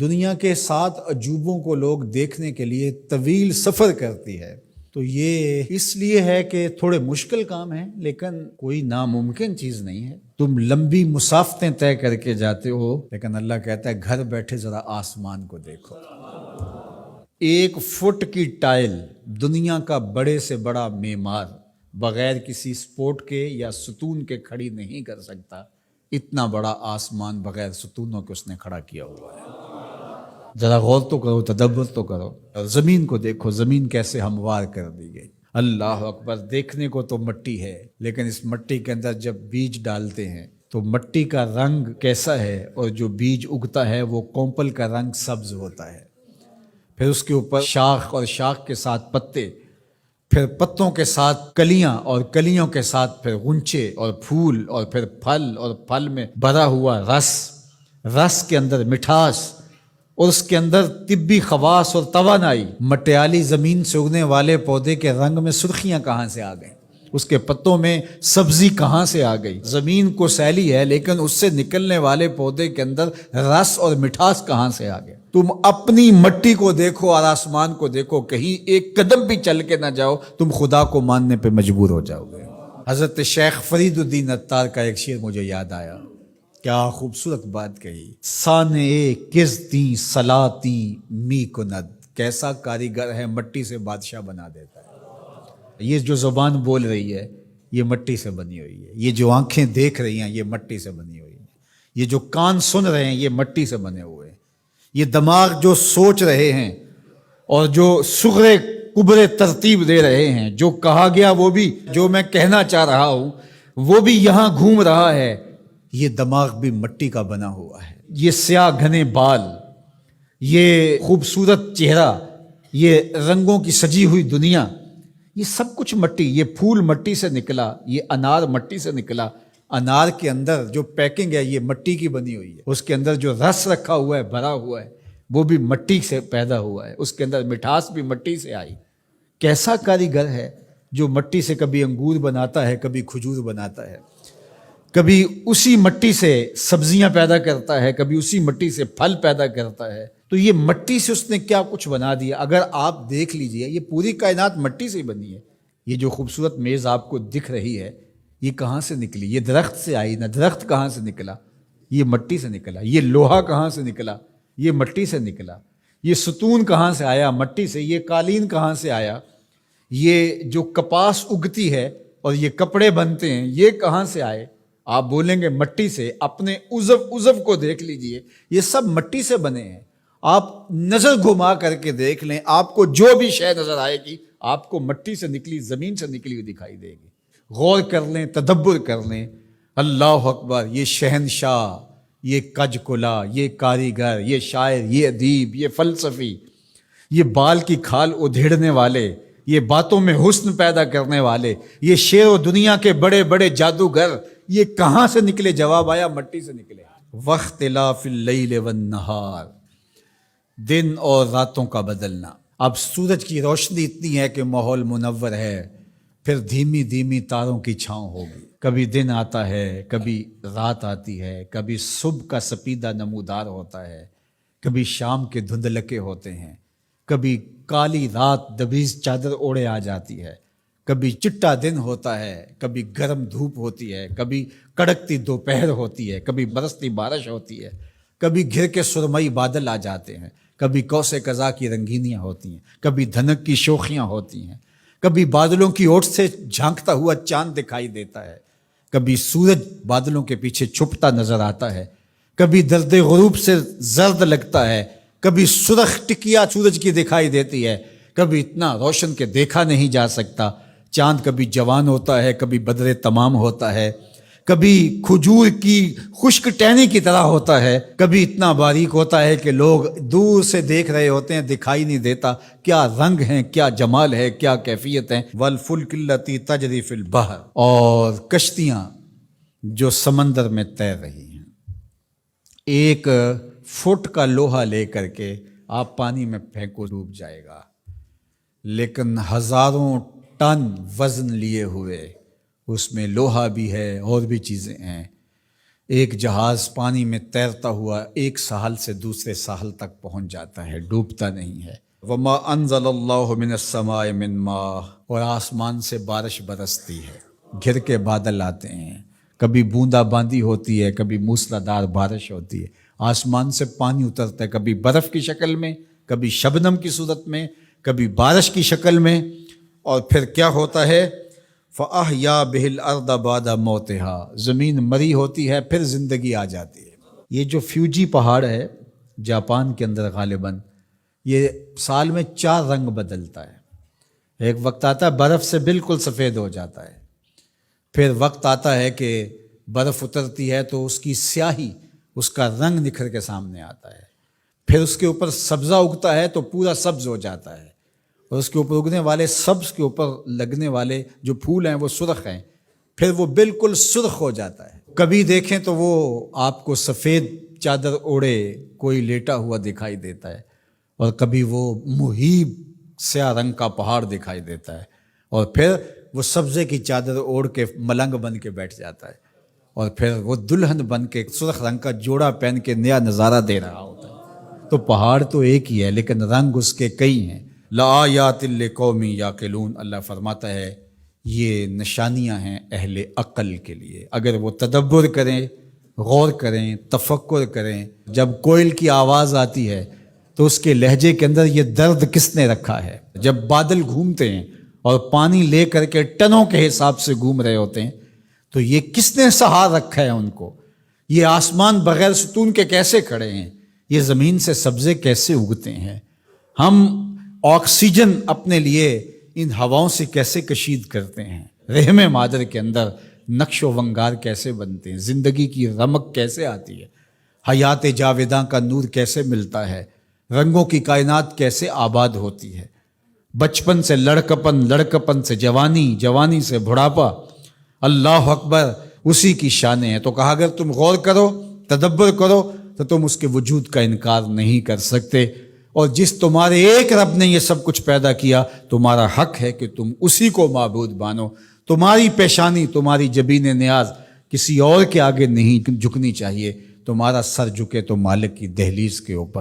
دنیا کے 7 عجوبوں کو لوگ دیکھنے کے لیے طویل سفر کرتی ہے، تو یہ اس لیے ہے کہ تھوڑے مشکل کام ہیں، لیکن کوئی ناممکن چیز نہیں ہے۔ تم لمبی مسافتیں طے کر کے جاتے ہو، لیکن اللہ کہتا ہے گھر بیٹھے ذرا آسمان کو دیکھو۔ 1 فٹ کی ٹائل دنیا کا بڑے سے بڑا معمار بغیر کسی سپورٹ کے یا ستون کے کھڑی نہیں کر سکتا۔ اتنا بڑا آسمان بغیر ستونوں کے اس نے کھڑا کیا ہوا ہے۔ ذرا غور تو کرو، تدبر تو کرو، اور زمین کو دیکھو، زمین کیسے ہموار کر دی گئی۔ اللہ اکبر، دیکھنے کو تو مٹی ہے، لیکن اس مٹی کے اندر جب بیج ڈالتے ہیں تو مٹی کا رنگ کیسا ہے، اور جو بیج اگتا ہے وہ کونپل کا رنگ سبز ہوتا ہے۔ پھر اس کے اوپر شاخ، اور شاخ کے ساتھ پتے، پھر پتوں کے ساتھ کلیاں، اور کلیوں کے ساتھ پھر غنچے اور پھول، اور پھر پھل، اور پھل میں بھرا ہوا رس، رس کے اندر مٹھاس، اور اس کے اندر طبی خواص اور توانائی۔ مٹیالی زمین سے اگنے والے پودے کے رنگ میں سرخیاں کہاں سے آ گئیں؟ اس کے پتوں میں سبزی کہاں سے آ گئی؟ زمین کو سیلی ہے، لیکن اس سے نکلنے والے پودے کے اندر رس اور مٹھاس کہاں سے آ گئے؟ تم اپنی مٹی کو دیکھو اور آسمان کو دیکھو، کہیں ایک قدم بھی چل کے نہ جاؤ، تم خدا کو ماننے پہ مجبور ہو جاؤ گے۔ حضرت شیخ فرید الدین عطار کا ایک شعر مجھے یاد آیا، کیا خوبصورت بات کہی۔ سانئ کزتی سلاتی می کند، کیسا کاریگر ہے، مٹی سے بادشاہ بنا دیتا ہے۔ یہ جو زبان بول رہی ہے یہ مٹی سے بنی ہوئی ہے، یہ جو آنکھیں دیکھ رہی ہیں یہ مٹی سے بنی ہوئی ہیں، یہ جو کان سن رہے ہیں یہ مٹی سے بنے ہوئے ہیں، یہ دماغ جو سوچ رہے ہیں اور جو صغرے کبرے ترتیب دے رہے ہیں، جو کہا گیا وہ بھی، جو میں کہنا چاہ رہا ہوں وہ بھی یہاں گھوم رہا ہے، یہ دماغ بھی مٹی کا بنا ہوا ہے۔ یہ سیاہ گھنے بال، یہ خوبصورت چہرہ، یہ رنگوں کی سجی ہوئی دنیا، یہ سب کچھ مٹی۔ یہ پھول مٹی سے نکلا، یہ انار مٹی سے نکلا۔ انار کے اندر جو پیکنگ ہے یہ مٹی کی بنی ہوئی ہے، اس کے اندر جو رس رکھا ہوا ہے، بھرا ہوا ہے، وہ بھی مٹی سے پیدا ہوا ہے، اس کے اندر مٹھاس بھی مٹی سے آئی۔ کیسا کاریگر ہے جو مٹی سے کبھی انگور بناتا ہے، کبھی کھجور بناتا ہے، کبھی اسی مٹی سے سبزیاں پیدا کرتا ہے، کبھی اسی مٹی سے پھل پیدا کرتا ہے۔ تو یہ مٹی سے اس نے کیا کچھ بنا دیا۔ اگر آپ دیکھ لیجئے یہ پوری کائنات مٹی سے بنی ہے۔ یہ جو خوبصورت میز آپ کو دکھ رہی ہے یہ کہاں سے نکلی؟ یہ درخت سے آئی نہ، درخت کہاں سے نکلا؟ یہ مٹی سے نکلا۔ یہ لوہا کہاں سے نکلا؟ یہ مٹی سے نکلا۔ یہ ستون کہاں سے آیا؟ مٹی سے۔ یہ قالین کہاں سے آیا؟ یہ جو کپاس اگتی ہے اور یہ کپڑے بنتے ہیں یہ کہاں سے آئے؟ آپ بولیں گے مٹی سے۔ اپنے عضو کو دیکھ لیجئے، یہ سب مٹی سے بنے ہیں۔ آپ نظر گھما کر کے دیکھ لیں، آپ کو جو بھی شے نظر آئے گی آپ کو مٹی سے نکلی، زمین سے نکلی ہوئی دکھائی دے گی۔ غور کر لیں، تدبر کر لیں۔ اللہ اکبر، یہ شہنشاہ، یہ کج کلا، یہ کاریگر، یہ شاعر، یہ ادیب، یہ فلسفی، یہ بال کی کھال ادھیڑنے والے، یہ باتوں میں حسن پیدا کرنے والے، یہ شعر و دنیا کے بڑے بڑے جادوگر، یہ کہاں سے نکلے؟ جواب آیا مٹی سے نکلے۔ واختلاف اللیل والنہار، دن اور راتوں کا بدلنا۔ اب سورج کی روشنی اتنی ہے کہ ماحول منور ہے، پھر دھیمی دھیمی تاروں کی چھاؤں ہوگی۔ کبھی دن آتا ہے، کبھی رات آتی ہے، کبھی صبح کا سپیدہ نمودار ہوتا ہے، کبھی شام کے دھندلکے ہوتے ہیں، کبھی کالی رات دبیز چادر اوڑے آ جاتی ہے، کبھی چٹا دن ہوتا ہے، کبھی گرم دھوپ ہوتی ہے، کبھی کڑکتی دوپہر ہوتی ہے، کبھی برستی بارش ہوتی ہے، کبھی گھر کے سرمئی بادل آ جاتے ہیں، کبھی کوس قزا کی رنگینیاں ہوتی ہیں، کبھی دھنک کی شوخیاں ہوتی ہیں، کبھی بادلوں کی اوٹ سے جھانکتا ہوا چاند دکھائی دیتا ہے، کبھی سورج بادلوں کے پیچھے چھپتا نظر آتا ہے، کبھی درد غروب سے زرد لگتا ہے، کبھی سرخ ٹکیا سورج کی دکھائی دیتی ہے، کبھی اتنا روشن کہ دیکھا نہیں جا سکتا۔ چاند کبھی جوان ہوتا ہے، کبھی بدر تمام ہوتا ہے، کبھی کھجور کی خشک ٹہنی کی طرح ہوتا ہے، کبھی اتنا باریک ہوتا ہے کہ لوگ دور سے دیکھ رہے ہوتے ہیں، دکھائی نہیں دیتا۔ کیا رنگ ہیں، کیا جمال ہے، کیا کیفیت ہے۔ والفلک التی تجری فی البحر، اور کشتیاں جو سمندر میں تیر رہی ہیں۔ 1 فٹ کا لوہا لے کر کے آپ پانی میں پھینکو، ڈوب جائے گا، لیکن ہزاروں ٹن وزن لیے ہوئے اس میں لوہا بھی ہے اور بھی چیزیں ہیں، ایک جہاز پانی میں تیرتا ہوا ایک ساحل سے دوسرے ساحل تک پہنچ جاتا ہے، ڈوبتا نہیں ہے۔ وما انزل اللہ من السماء من ماء، اور آسمان سے بارش برستی ہے، گھر کے بادل آتے ہیں، کبھی بوندا باندی ہوتی ہے، کبھی موسلادھار بارش ہوتی ہے، آسمان سے پانی اترتا ہے، کبھی برف کی شکل میں، کبھی شبنم کی صورت میں، کبھی بارش کی شکل میں، اور پھر کیا ہوتا ہے؟ فَأَحْيَا بِهِ الْأَرْضَ بَعْدَ مَوْتِهَا، زمین مری ہوتی ہے پھر زندگی آ جاتی ہے۔ یہ جو فیوجی پہاڑ ہے جاپان کے اندر غالباً، یہ سال میں 4 رنگ بدلتا ہے۔ ایک وقت آتا ہے برف سے بالکل سفید ہو جاتا ہے، پھر وقت آتا ہے کہ برف اترتی ہے تو اس کی سیاہی، اس کا رنگ نکھر کے سامنے آتا ہے، پھر اس کے اوپر سبزہ اگتا ہے تو پورا سبز ہو جاتا ہے، اور اس کے اوپر اگنے والے سبز کے اوپر لگنے والے جو پھول ہیں وہ سرخ ہیں، پھر وہ بالکل سرخ ہو جاتا ہے۔ کبھی دیکھیں تو وہ آپ کو سفید چادر اوڑے کوئی لیٹا ہوا دکھائی دیتا ہے، اور کبھی وہ مہیب سیاہ رنگ کا پہاڑ دکھائی دیتا ہے، اور پھر وہ سبزے کی چادر اوڑھ کے ملنگ بن کے بیٹھ جاتا ہے، اور پھر وہ دلہن بن کے سرخ رنگ کا جوڑا پہن کے نیا نظارہ دے رہا ہوتا ہے۔ تو پہاڑ تو ایک ہی ہے لیکن رنگ اس کے کئی ہیں۔ لآیات لقوم یعقلون، اللہ فرماتا ہے یہ نشانیاں ہیں اہل عقل کے لیے، اگر وہ تدبر کریں، غور کریں، تفکر کریں۔ جب کوئل کی آواز آتی ہے تو اس کے لہجے کے اندر یہ درد کس نے رکھا ہے؟ جب بادل گھومتے ہیں اور پانی لے کر کے ٹنوں کے حساب سے گھوم رہے ہوتے ہیں تو یہ کس نے سہار رکھا ہے ان کو؟ یہ آسمان بغیر ستون کے کیسے کھڑے ہیں؟ یہ زمین سے سبزے کیسے اگتے ہیں؟ ہم آکسیجن اپنے لیے ان ہواؤں سے کیسے کشید کرتے ہیں؟ رحم مادر کے اندر نقش و ونگار کیسے بنتے ہیں؟ زندگی کی رمق کیسے آتی ہے؟ حیات جاویداں کا نور کیسے ملتا ہے؟ رنگوں کی کائنات کیسے آباد ہوتی ہے؟ بچپن سے لڑکپن، لڑکپن سے جوانی، جوانی سے بڑھاپا، اللہ اکبر، اسی کی شانیں ہیں۔ تو کہا اگر تم غور کرو، تدبر کرو تو تم اس کے وجود کا انکار نہیں کر سکتے، اور جس تمہارے ایک رب نے یہ سب کچھ پیدا کیا، تمہارا حق ہے کہ تم اسی کو معبود مانو۔ تمہاری پیشانی، تمہاری جبین نیاز کسی اور کے آگے نہیں جھکنی چاہیے، تمہارا سر جھکے تو مالک کی دہلیز کے اوپر۔